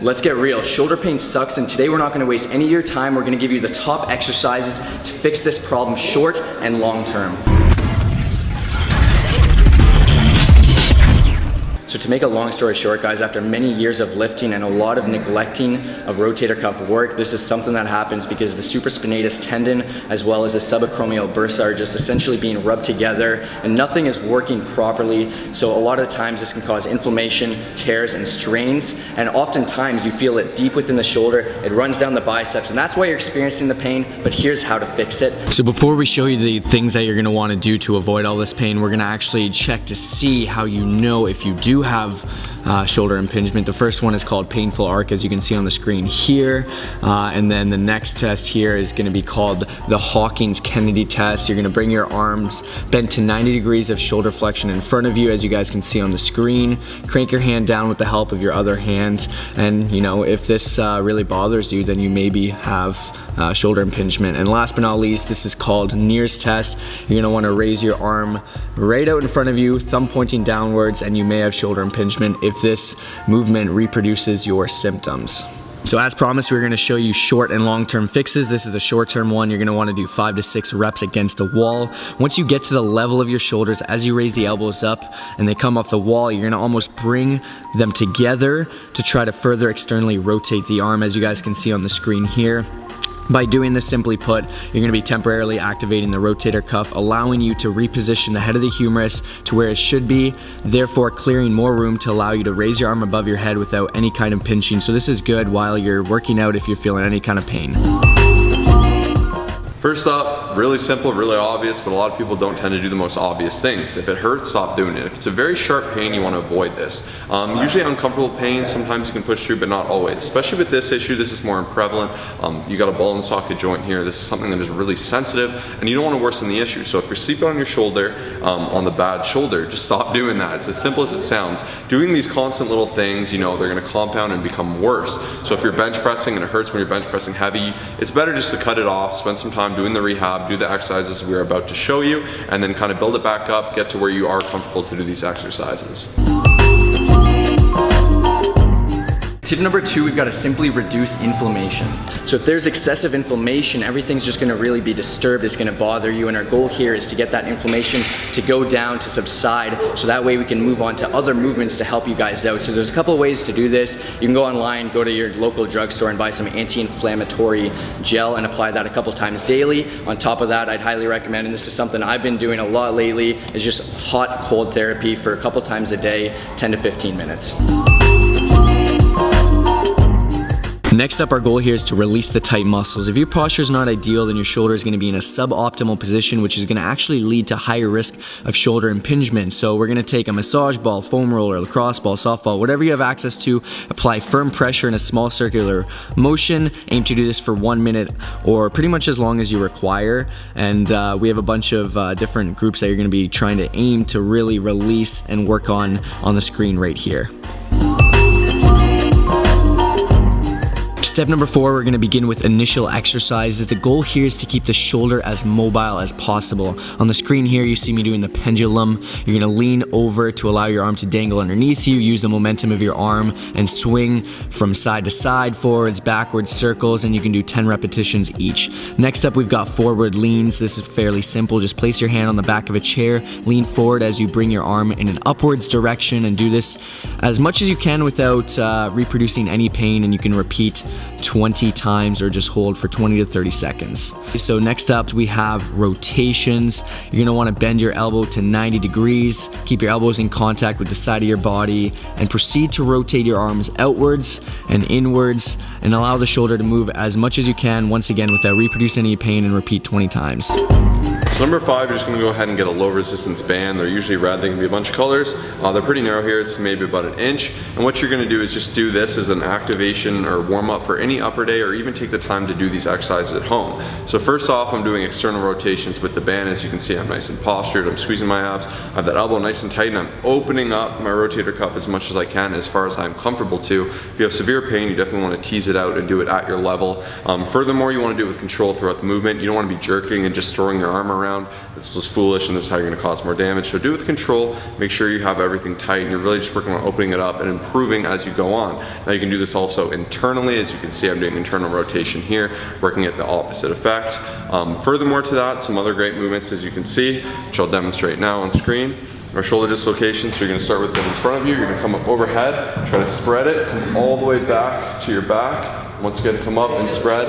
Let's get real, shoulder pain sucks, and today we're not gonna waste any of your time. We're gonna give you the top exercises to fix this problem short and long term. So to make a long story short, guys, after many years of lifting and a lot of neglecting of rotator cuff work, this is something that happens because the supraspinatus tendon as well as the subacromial bursa are just essentially being rubbed together and nothing is working properly. So a lot of times this can cause inflammation, tears, and strains, and oftentimes you feel it deep within the shoulder. It runs down the biceps, and that's why you're experiencing the pain, but here's how to fix it. So before we show you the things that you're gonna wanna do to avoid all this pain, we're gonna actually check to see how you know if you do have shoulder impingement. The first one is called painful arc, as you can see on the screen here, and then the next test here is going to be called the Hawkins-Kennedy test. You're going to bring your arms bent to 90 degrees of shoulder flexion in front of you, as you guys can see on the screen. Crank your hand down with the help of your other hand, and you know, if this really bothers you, then you maybe have shoulder impingement. And last but not least, this is called Neer's test. You're going to want to raise your arm right out in front of you, thumb pointing downwards, and you may have shoulder impingement if this movement reproduces your symptoms. So as promised, we're going to show you short and long-term fixes. This is the short-term one. You're going to want to do 5 to 6 reps against the wall. Once you get to the level of your shoulders, as you raise the elbows up and they come off the wall, you're going to almost bring them together to try to further externally rotate the arm, as you guys can see on the screen here. By doing this, simply put, you're going to be temporarily activating the rotator cuff, allowing you to reposition the head of the humerus to where it should be, therefore clearing more room to allow you to raise your arm above your head without any kind of pinching. So this is good while you're working out if you're feeling any kind of pain. First up, really simple, really obvious, but a lot of people don't tend to do the most obvious things. If it hurts, stop doing it. If it's a very sharp pain, you want to avoid this. Usually uncomfortable pain, sometimes you can push through, but not always. Especially with this issue, this is more prevalent. You got a ball and socket joint here. This is something that is really sensitive, and you don't want to worsen the issue. So if you're sleeping on your shoulder, on the bad shoulder, just stop doing that. It's as simple as it sounds. Doing these constant little things, you know, they're going to compound and become worse. So if you're bench pressing and it hurts when you're bench pressing heavy, it's better just to cut it off, spend some time doing the rehab, do the exercises we're about to show you, and then kind of build it back up, get to where you are comfortable to do these exercises. Tip number 2, we've got to simply reduce inflammation. So if there's excessive inflammation, everything's just going to really be disturbed. It's going to bother you, and our goal here is to get that inflammation to go down, to subside, so that way we can move on to other movements to help you guys out. So there's a couple of ways to do this. You can go online, go to your local drugstore and buy some anti-inflammatory gel and apply that a couple times daily. On top of that, I'd highly recommend, and this is something I've been doing a lot lately, is just hot cold therapy for a couple times a day, 10 to 15 minutes. Next up, our goal here is to release the tight muscles. If your posture is not ideal, then your shoulder is going to be in a suboptimal position, which is going to actually lead to higher risk of shoulder impingement. So we're going to take a massage ball, foam roller, lacrosse ball, softball, whatever you have access to, apply firm pressure in a small circular motion. Aim to do this for 1 minute or pretty much as long as you require. And we have a bunch of different groups that you're going to be trying to aim to really release and work on the screen right here. Step number 4, we're going to begin with initial exercises. The goal here is to keep the shoulder as mobile as possible. On the screen here, you see me doing the pendulum. You're going to lean over to allow your arm to dangle underneath you. Use the momentum of your arm and swing from side to side, forwards, backwards, circles, and you can do 10 repetitions each. Next up, we've got forward leans. This is fairly simple. Just place your hand on the back of a chair, lean forward as you bring your arm in an upwards direction, and do this as much as you can without reproducing any pain, and you can repeat 20 times or just hold for 20 to 30 seconds. So next up, we have rotations. You're gonna wanna bend your elbow to 90 degrees, keep your elbows in contact with the side of your body, and proceed to rotate your arms outwards and inwards, and allow the shoulder to move as much as you can, once again, without reproducing any pain, and repeat 20 times. So number 5, you're just going to go ahead and get a low resistance band. They're usually red, they can be a bunch of colors. They're pretty narrow here, it's maybe about 1 inch. And what you're going to do is just do this as an activation or warm up for any upper day, or even take the time to do these exercises at home. So first off, I'm doing external rotations with the band. As you can see, I'm nice and postured, I'm squeezing my abs, I have that elbow nice and tight, and I'm opening up my rotator cuff as much as I can, as far as I'm comfortable to. If you have severe pain, you definitely want to tease it out and do it at your level. Furthermore, you want to do it with control throughout the movement. You don't want to be jerking and just throwing your arm around. around. This is foolish and this is how you're gonna cause more damage. So do it with control, make sure you have everything tight and you're really just working on opening it up and improving as you go on. Now you can do this also internally. As you can see, I'm doing internal rotation here, working at the opposite effect. Furthermore to that, some other great movements as you can see, which I'll demonstrate now on screen. Our shoulder dislocation, so you're gonna start with it in front of you, you're gonna come up overhead, try to spread it, come all the way back to your back. Once again, come up and spread.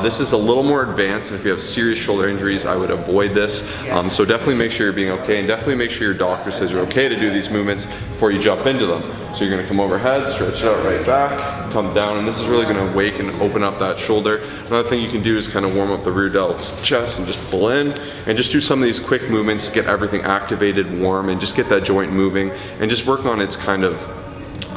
This is a little more advanced, and if you have serious shoulder injuries, I would avoid this. So definitely make sure you're being okay, and definitely make sure your doctor says you're okay to do these movements before you jump into them. So you're gonna come overhead, stretch it out right back, come down, and this is really gonna wake and open up that shoulder. Another thing you can do is kind of warm up the rear delt's chest and just pull in, and just do some of these quick movements to get everything activated, warm, and just get that joint moving, and just work on its kind of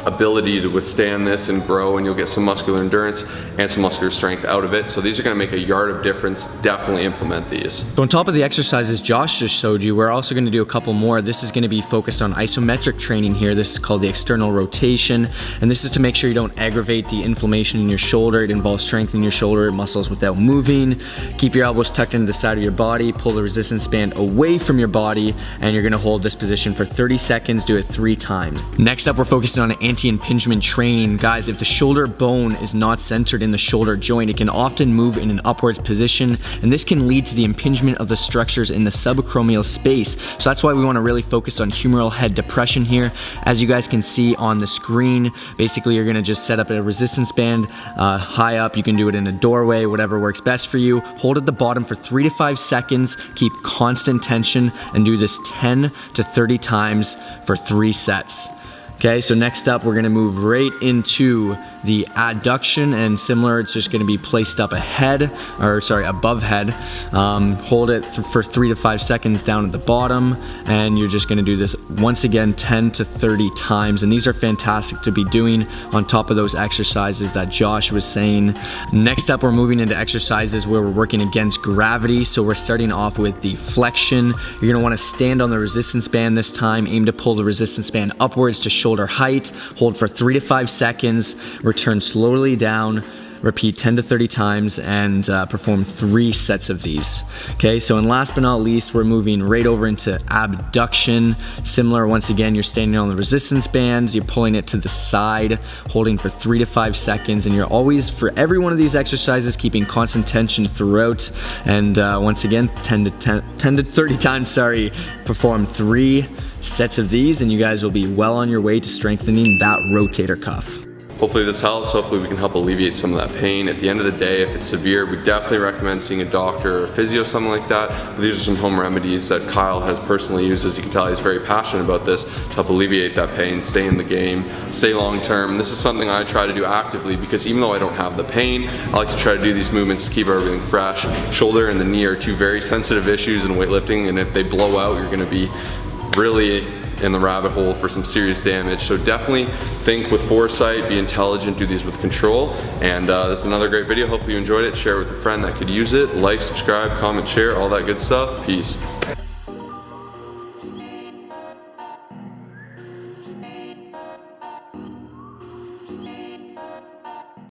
ability to withstand this and grow, and you'll get some muscular endurance and some muscular strength out of it. So these are gonna make a yard of difference. Definitely implement these. So on top of the exercises Josh just showed you, we're also gonna do a couple more. This is gonna be focused on isometric training here. This is called the external rotation, and this is to make sure you don't aggravate the inflammation in your shoulder. It involves strengthening your shoulder muscles without moving. Keep your elbows tucked into the side of your body, pull the resistance band away from your body, and you're gonna hold this position for 30 seconds, do it 3 times. Next up, we're focusing on anti-impingement training. Guys, if the shoulder bone is not centered in the shoulder joint, it can often move in an upwards position, and this can lead to the impingement of the structures in the subacromial space. So that's why we want to really focus on humeral head depression here. As you guys can see on the screen, basically you're going to just set up a resistance band high up. You can do it in a doorway, whatever works best for you. Hold at the bottom for 3 to 5 seconds, keep constant tension, and do this 10 to 30 times for 3 sets. Okay, so next up, we're gonna move right into the adduction, and similar, it's just gonna be placed up above head. Hold it for 3 to 5 seconds down at the bottom, and you're just gonna do this once again 10 to 30 times, and these are fantastic to be doing on top of those exercises that Josh was saying. Next up, we're moving into exercises where we're working against gravity. So we're starting off with the flexion. You're gonna wanna stand on the resistance band this time, aim to pull the resistance band upwards to shoulder height, hold for 3 to 5 seconds, return slowly down, repeat 10 to 30 times, and perform 3 sets of these. Okay, so and last but not least, we're moving right over into abduction. Similar, once again, you're standing on the resistance bands, you're pulling it to the side, holding for 3 to 5 seconds, and you're always, for every one of these exercises, keeping constant tension throughout. And once again, 10 to 30 times, perform 3 sets of these, and you guys will be well on your way to strengthening that rotator cuff. Hopefully this helps. Hopefully we can help alleviate some of that pain. At the end of the day, if it's severe, we definitely recommend seeing a doctor or a physio, something like that. But these are some home remedies that Kyle has personally used. As you can tell, he's very passionate about this to help alleviate that pain, stay in the game, stay long term. This is something I try to do actively, because even though I don't have the pain, I like to try to do these movements to keep everything fresh. Shoulder and the knee are 2 very sensitive issues in weightlifting, and if they blow out, you're gonna be really in the rabbit hole for some serious damage. So definitely think with foresight, be intelligent, do these with control. And that's another great video. Hopefully you enjoyed it. Share it with a friend that could use it. Like, subscribe, comment, share, all that good stuff. Peace.